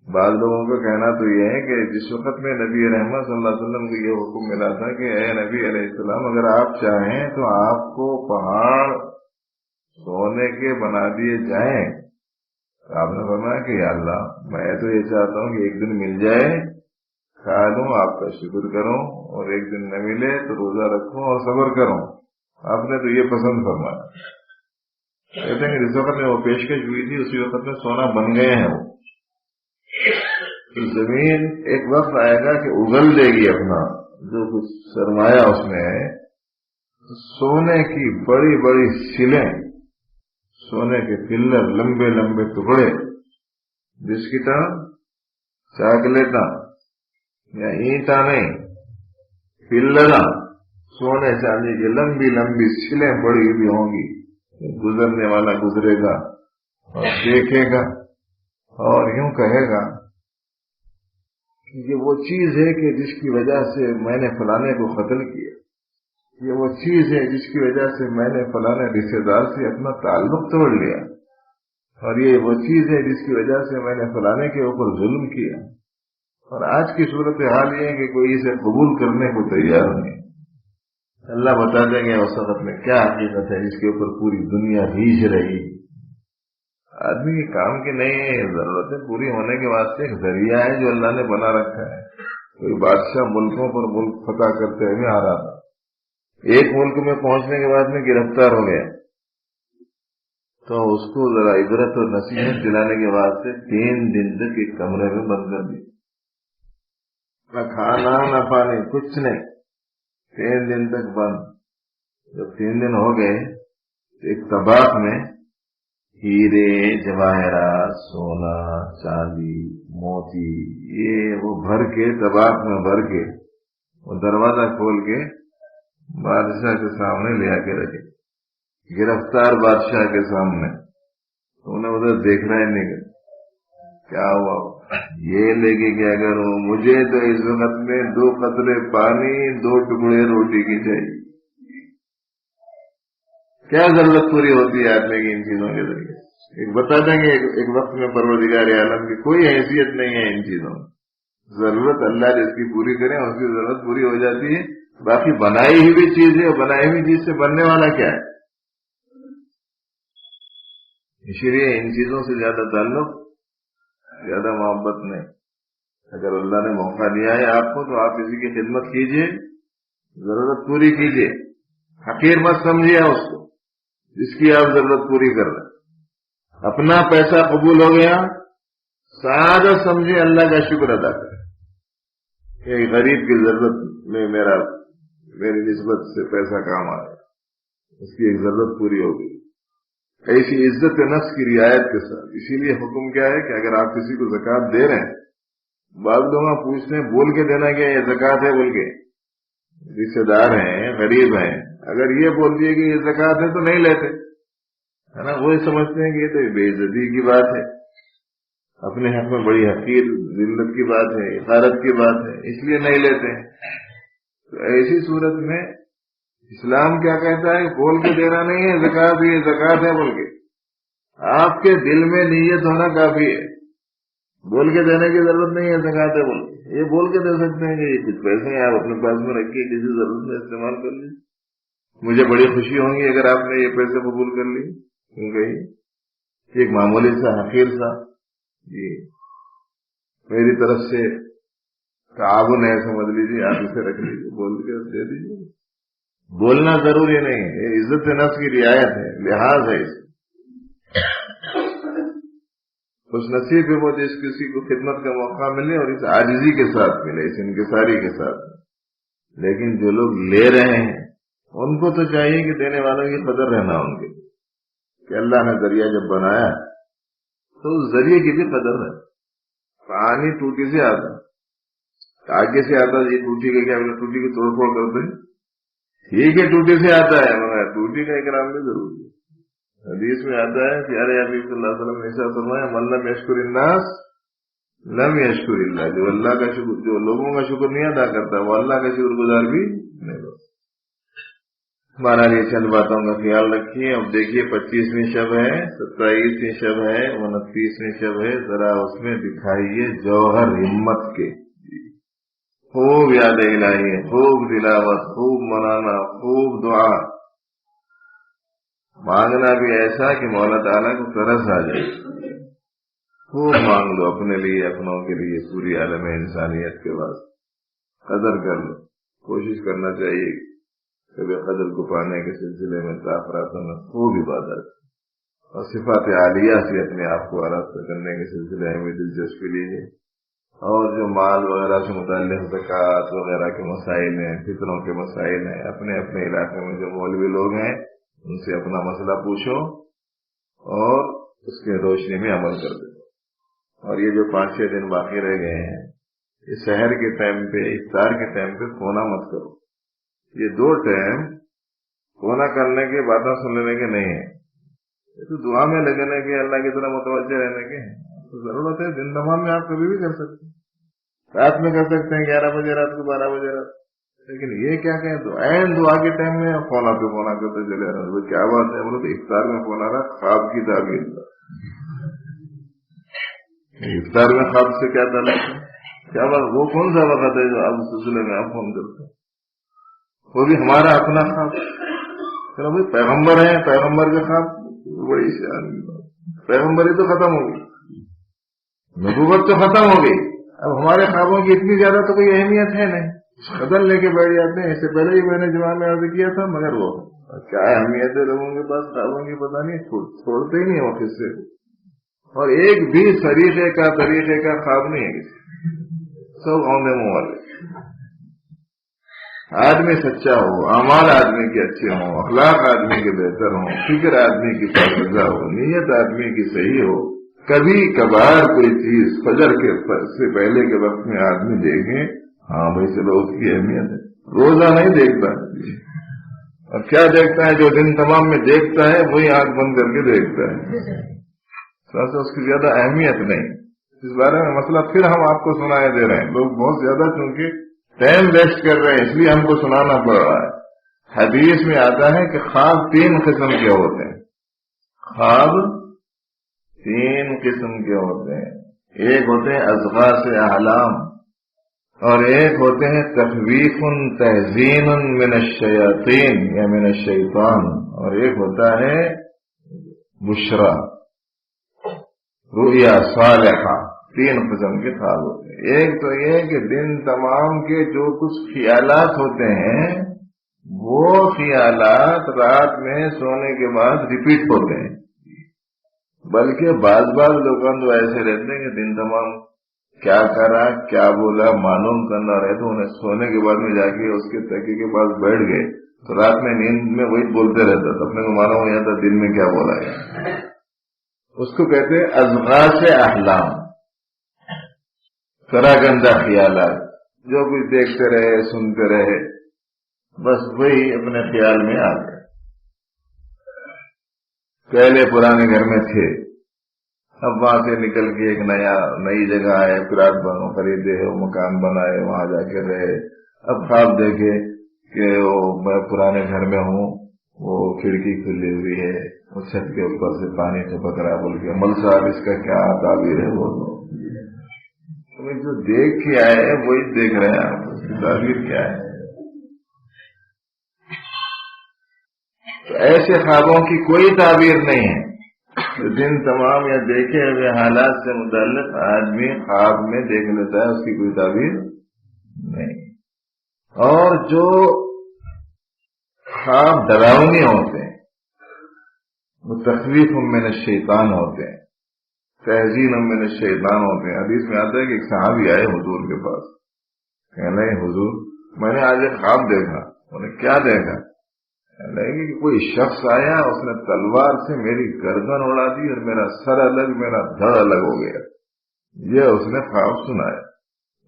S1: بعض لوگوں کا کہنا تو یہ ہے کہ جس وقت میں نبی رحمت صلی اللہ علیہ وسلم کو یہ حکم ملا تھا کہ اے نبی علیہ السلام اگر آپ چاہیں تو آپ کو پہاڑ سونے کے بنا دیے جائیں، آپ نے فرمایا کہ یا اللہ میں تو یہ چاہتا ہوں کہ ایک دن مل جائے کھا لوں، آپ کا شکر کروں، اور ایک دن نہ ملے تو روزہ رکھوں اور صبر کروں۔ آپ نے تو یہ پسند فرمایا۔ کہتے ہیں کہ جس وقت میں وہ پیشکش ہوئی تھی اسی وقت میں سونا بن گئے ہیں وہ۔ زمین ایک وقت آئے گا کہ اگل دے گی اپنا جو کچھ سرمایہ اس میں ہے، سونے کی بڑی بڑی سلیں، سونے کے پلر، لمبے لمبے ٹکڑے، بسکٹاں چاکلیٹاں یا اینٹاں نہیں، پلراں، سونے چاندی کی لمبی لمبی سلیں پڑی ہوئی ہوں گی۔ گزرنے والا گزرے گا اور دیکھے گا اور یوں کہے گا کہ یہ وہ چیز ہے کہ جس کی وجہ سے میں نے فلانے کو قتل کیا، یہ وہ چیز ہے جس کی وجہ سے میں نے فلانے رشتے دار سے اپنا تعلق توڑ لیا، اور یہ وہ چیز ہے جس کی وجہ سے میں نے فلانے کے اوپر ظلم کیا. اور آج کی صورتحال یہ ہے کہ کوئی اسے قبول کرنے کو تیار نہیں. اللہ بتا دیں گے اس وقت میں کیا حقیقت ہے جس کے اوپر پوری دنیا ریجھ رہی. آدمی کے کام کی نہیں ضرورتیں پوری ہونے کے واسطے ایک ذریعہ ہے جو اللہ نے بنا رکھا ہے. کوئی بادشاہ ملکوں پر ملک فتح کرتے ہوئے آ رہا تھا. ایک ملک میں پہنچنے کے بعد میں گرفتار ہو گیا تو اس کو ذرا عبرت اور نصیحت دلانے کے واسطے 3 دن تک ایک کمرے میں بند کر دیا. نہ کھانا نہ پانی کچھ نہیں. 3 دن تک بند. جب 3 دن ہو گئے ایک طباق میں ہیرے جواہرات سونا چاندی موتی یہ وہ بھر کے طباق میں بھر کے وہ دروازہ کھول کے بادشاہ کے سامنے لے آ کے رکھے. گرفتار بادشاہ کے سامنے. انہیں ادھر دیکھنا ہی نہیں. کیا ہوا یہ لے کے کیا کروں؟ مجھے تو اس وقت میں 2 قطرے پانی 2 ٹکڑے روٹی کی چاہیے. کیا ضرورت پوری ہوتی ہے آدمی کی ان چیزوں کے ذریعے؟ ایک بتا دیں گے ایک وقت میں پروردگار عالم کی کوئی حیثیت نہیں ہے ان چیزوں میں. ضرورت اللہ جس کی پوری کرے اس کی ضرورت پوری ہو جاتی ہے. باقی بنائی ہوئی چیز ہے اور بنائی ہوئی چیز سے بننے والا کیا ہے؟ اسی لیے ان چیزوں سے زیادہ تعلق زیادہ محبت نہیں. اگر اللہ نے موقع دیا ہے آپ کو تو آپ کسی کی خدمت کیجئے ضرورت پوری کیجئے. حقیر مت سمجھیے اس کو جس کی آپ ضرورت پوری کر رہے ہیں. اپنا پیسہ قبول ہو گیا سادہ سمجھے اللہ کا شکر ادا کریں. ایک غریب کی ضرورت میں میری نسبت سے پیسہ کام آ گیا اس کی ایک ضرورت پوری ہو گئی. ایسی عزت نفس کی رعایت کے ساتھ. اسی لیے حکم کیا ہے کہ اگر آپ کسی کو زکوٰۃ دے رہے ہیں بعض لوگ پوچھتے ہیں بول کے دینا کیا یہ زکوٰۃ ہے بول کے. رشتے دار ہیں غریب ہیں اگر یہ بول دیے کہ یہ زکوٰۃ ہے تو نہیں لیتے ہے نا. وہی سمجھتے ہیں کہ یہ تو بے عزتی کی بات ہے اپنے حق میں بڑی حقیر ذلت کی بات ہے حقارت کی بات ہے اس لیے نہیں لیتے ہیں. تو ایسی صورت میں اسلام کیا کہتا ہے؟ بول کے دینا نہیں ہے زکوٰۃ یہ زکوٰۃ ہے بول کے. آپ کے دل میں نیت ہونا کافی ہے. بول کے دینے کی ضرورت نہیں ہے زکوٰۃ ہے بول کے. یہ بول کے دے سکتے ہیں کہ یہ کچھ پیسے ہیں آپ اپنے پاس میں رکھیے کسی ضرورت میں استعمال کر لیجیے. مجھے بڑی خوشی ہوگی اگر آپ نے یہ پیسے قبول کر لیے. کیونکہ ایک معمولی سا حقیر سا جی میری طرف سے تعاون ہے سمجھ لیجیے آپ اسے رکھ لیجیے بول کے دے دیجیے. بولنا ضروری نہیں ہے. یہ عزت نفس کی رعایت ہے لحاظ ہے. خوش نصیب ہے وہ جس کسی کو خدمت کا موقع ملے اور اس عاجزی کے ساتھ ملے اس انکساری کے ساتھ. لیکن جو لوگ لے رہے ہیں ان کو تو چاہیے کہ دینے والوں کی قدر رہنا ان کے کہ اللہ نے ذریعہ جب بنایا تو اس ذریعے کی بھی قدر ہے. پانی ٹوٹی سے آتا آگے سے آتا یہ ٹوٹی کا کیا ٹوٹی کی توڑ پھوڑ کرتے ٹھیک ہے ٹوٹی سے آتا ہے مگر ٹوٹی کا اکرام بھی ضروری ہے. حدیث میں آتا ہے پیارے حبیب صلی اللہ علیہ وسلم نے ایسا فرمایا من لم یشکر الناس لم یشکر اللہ. جو اللہ کا شکر جو لوگوں کا شکر نہیں ادا کرتا وہ اللہ کا شکر گزار بھی نہیں ہوتا. ہمارا یہ چند باتوں کا خیال رکھیے. اب دیکھیے 25ویں شب ہے 27ویں شب ہے 29ویں شب ہے. ذرا اس میں دکھائیے جوہر ہمت کے. خوب یاد الہی ہے خوب تلاوت خوب منانا خوب دعا مانگنا بھی ایسا کہ مولا تعالیٰ کو ترس آ جائے. خوب مانگ لو اپنے لیے اپنوں کے لیے پوری عالم انسانیت کے بعد قدر کر لو. کوشش کرنا چاہیے کہ قدر کو پانے کے سلسلے میں تاخراتوں میں خوب عبادت اور صفات عالیہ سے اپنے آپ کو آراستہ کرنے کے سلسلے میں دلچسپی لیجیے. اور جو مال وغیرہ سے متعلق زکوٰۃ وغیرہ کے مسائل ہیں فطروں کے مسائل ہیں اپنے اپنے علاقے میں جو مولوی لوگ ہیں ان سے اپنا مسئلہ پوچھو اور اس کے روشنی میں عمل کر دو. اور یہ جو 5-6 دن باقی رہ گئے ہیں اس سحر کے ٹائم پہ افطار کے ٹائم پہ کھونا مت کرو. یہ 2 ٹائم کھونا کرنے کے باتیں سن لینے کے نہیں ہیں. یہ تو دعا میں لگنے کے اللہ کی طرح متوجہ رہنے کے تو ضرورت ہے. دن تمام میں آپ کبھی بھی کر سکتے ہیں. رات میں کر سکتے ہیں 11 بجے رات کو 12 بجے رات. لیکن یہ کیا کہیں تو عین دعا کے ٹائم میں فونا پہ فونا کرتے چلے رہے. کیا بات ہے بولے تو افطار میں فونا رہا خواب کی تعبیر افطار میں خواب سے کیا تعلق ہے؟ کیا بات، وہ کون سا وقت ہے جو آپ اس سلسلے میں آپ فون کرتے ہیں؟ وہ بھی ہمارا اپنا خواب. چلو بھائی پیغمبر ہیں، پیغمبر کا خواب بڑی شان، پیغمبری تو ختم ہو گئی، نبوت تو ختم ہو گئی. اب ہمارے خوابوں کی اتنی زیادہ تو کوئی اہمیت ہے نہیں، قدر لے کے بیٹھ جاتے ہیں. اس سے پہلے ہی میں نے جواب میں عرض کیا تھا، مگر وہ کیا اہمیت ہے لوگوں کے پاس خوابوں کی، پتہ نہیں، چھوڑتے ہی نہیں آفس سے. اور ایک بھی طریقے کا خواب نہیں ہے کسی، سب آندے منہ والے. آدمی سچا ہو، اعمال آدمی کے اچھے ہوں، اخلاق آدمی کے بہتر ہوں، فکر آدمی کی پاکیزہ ہو، نیت آدمی کی صحیح ہو. کبھی کبھار کوئی چیز فجر سے پہلے کے وقت میں آدمی دیکھیں، ہاں بھائی چلو اس کی اہمیت ہے. روزہ نہیں دیکھتا، اور کیا دیکھتا ہے؟ جو دن تمام میں دیکھتا ہے وہی آنکھ بند کر کے دیکھتا ہے، اس کی زیادہ اہمیت نہیں. اس بارے میں مسئلہ پھر ہم آپ کو سنائے دے رہے ہیں. لوگ بہت زیادہ چونکہ ٹائم ویسٹ کر رہے ہیں، اس لیے ہم کو سنانا پڑ رہا ہے. حدیث میں آتا ہے کہ خواب 3 قسم کے ہوتے ہیں. خواب 3 قسم کے ہوتے ہیں. ایک ہوتے ہیں اضغاث احلام، اور ایک ہوتے ہیں تخویف تحزین من الشیاطین یا من الشیطان، اور ایک ہوتا ہے بشرا، رؤیا صالحہ. 3 قسم کے خواب ہوتے ہیں. ایک تو یہ کہ دن تمام کے جو کچھ خیالات ہوتے ہیں وہ خیالات رات میں سونے کے بعد ریپیٹ ہوتے ہیں. بلکہ بعض لوگوں تو ایسے رہتے ہیں کہ دن تمام کیا کرا کیا بولا معلوم کرنا رہے، تو انہیں سونے کے بعد میں جا کے اس کے تکیے کے پاس بیٹھ گئے تو رات میں نیند میں وہی بولتے رہتا تھا، اپنے کو معلوم ہو جاتا دن میں کیا بولا ہے. اس کو کہتے ہیں اضغاث احلام، سراگندہ خیالات. جو کچھ دیکھتے رہے سنتے رہے بس وہی اپنے خیال میں آ گئے. پہلے پرانے گھر میں تھے، اب وہاں سے نکل کے ایک نئی جگہ آئے، پلاٹ خریدے، مکان بنائے، وہاں جا کے رہے. اب خواب دیکھے کہ میں پرانے گھر میں ہوں، وہ کھڑکی کھلی ہوئی ہے، وہ چھت کے اوپر سے پانی ٹپک رہا، بول کے مل صاحب اس کا کیا تعبیر ہے؟ وہ جو دیکھ کے آئے وہی دیکھ رہے ہیں، آپ اس کی تعبیر کیا ہے؟ تو ایسے خوابوں کی کوئی تعبیر نہیں ہے. دن تمام یا دیکھے ہوئے حالات سے متعلق آدمی خواب میں دیکھ لیتا ہے، اس کی کوئی تعبیر نہیں. اور جو خواب ڈراؤنے ہوتے ہیں وہ تخویف من الشیطان ہوتے ہیں، تحزین من الشیطان ہوتے ہیں. حدیث میں آتا ہے کہ ایک صحابی آئے حضور کے پاس، کہنے لگے حضور میں نے آج ایک خواب دیکھا. انہوں نے کیا دیکھا؟ لگے کہ کوئی شخص آیا، اس نے تلوار سے میری گردن اڑا دی اور میرا سر الگ میرا دھڑ الگ ہو گیا. یہ اس نے خواب سنایا.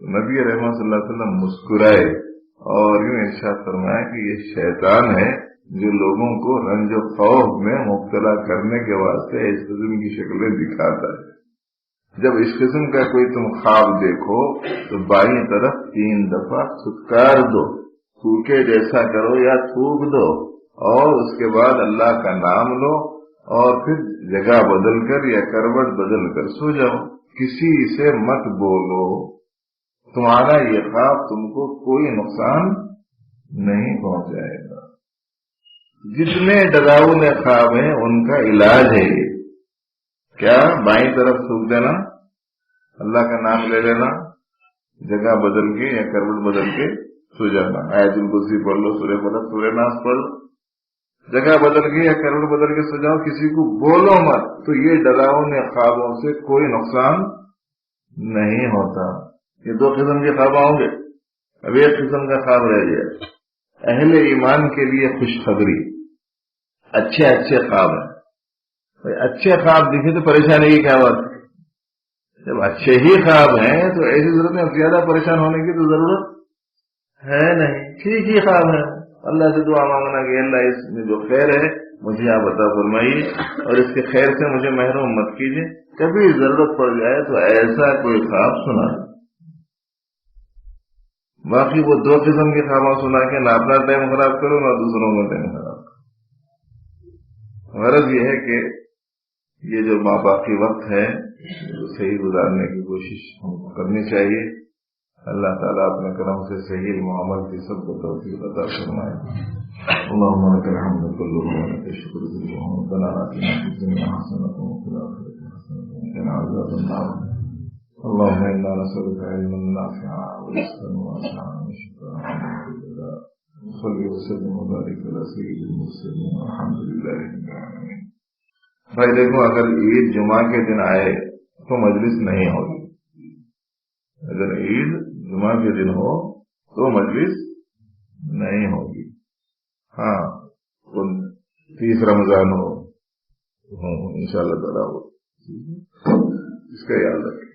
S1: نبی رحمت صلی اللہ علیہ وسلم مسکرائے اور یوں ارشاد فرمایا کہ یہ شیطان ہے جو لوگوں کو رنج و خوف میں مبتلا کرنے کے واسطے اس قسم کی شکلیں دکھاتا ہے. جب اس قسم کا کوئی تم خواب دیکھو تو بائیں طرف 3 دفعہ سکار دو، تھوکے جیسا کرو یا تھوک دو، اور اس کے بعد اللہ کا نام لو، اور پھر جگہ بدل کر یا کروٹ بدل کر سو جاؤ. کسی سے مت بولو، تمہارا یہ خواب تم کو کوئی نقصان نہیں پہنچائے گا. جتنے ڈراؤنے خواب ہیں ان کا علاج ہے یہ. کیا؟ بائیں طرف تھوک دینا، اللہ کا نام لے لینا، جگہ بدل کے یا کروٹ بدل کے سو جانا. آیت الکرسی پڑھ لو، سورہ فلق، سورہ ناس پڑھ لو، جگہ بدل کے یا کروٹ بدل کے سو جاؤ. کسی کو بولو مت. تو یہ ڈراؤنے خوابوں سے کوئی نقصان نہیں ہوتا. یہ 2 قسم کے خواب ہوں گے. اب ایک قسم کا خواب رہ گیا، اہل ایمان کے لیے خوشخبری. اچھے خواب ہیں. اچھے خواب دیکھے تو پریشانی کی کیا بات ہے؟ جب اچھے ہی خواب ہیں تو ایسی ضرورت میں زیادہ پریشان ہونے کی تو ضرورت ہے نہیں. ٹھیک ہی خواب ہے. اللہ سے دعا مانگنا کہ اللہ اس میں جو خیر ہے مجھے آپ عطا فرمائیے اور اس کے خیر سے مجھے محروم مت کیجیے. کبھی ضرورت پڑ جائے تو ایسا کوئی خواب سنا. باقی وہ 2 قسم کے خواب سنا کے نہ اپنا ٹائم خراب کرو نہ دوسروں کا ٹائم خراب کرو. غرض یہ ہے کہ یہ جو باقی وقت ہے صحیح گزارنے کی کوشش ہم کو کرنی چاہیے. اللہ تعالیٰ اپنے کرم سے صحیح معامل کی سب کو توفیق عطا فرمائے. اللهم لك الحمد كله ولك الشكر كله ربنا آتنا في الدنيا حسنة وفي الآخرة حسنة وقنا عذاب النار. اللهم إنا نسألك علما نافعا ورزقا واسعا وشفاء من كل داء. صل وسلم وبارك على سيد المرسلين والحمد لله رب العالمين. بھائی دیکھو، اگر عید جمعہ کے دن آئے تو مجلس نہیں ہوگی. اگر عید جمعہ کے دن ہو تو مجلس نہیں ہوگی. ہاں، 30 رمضان ہو انشاءاللہ تعالیٰ ہو، اس کا یاد رکھیں.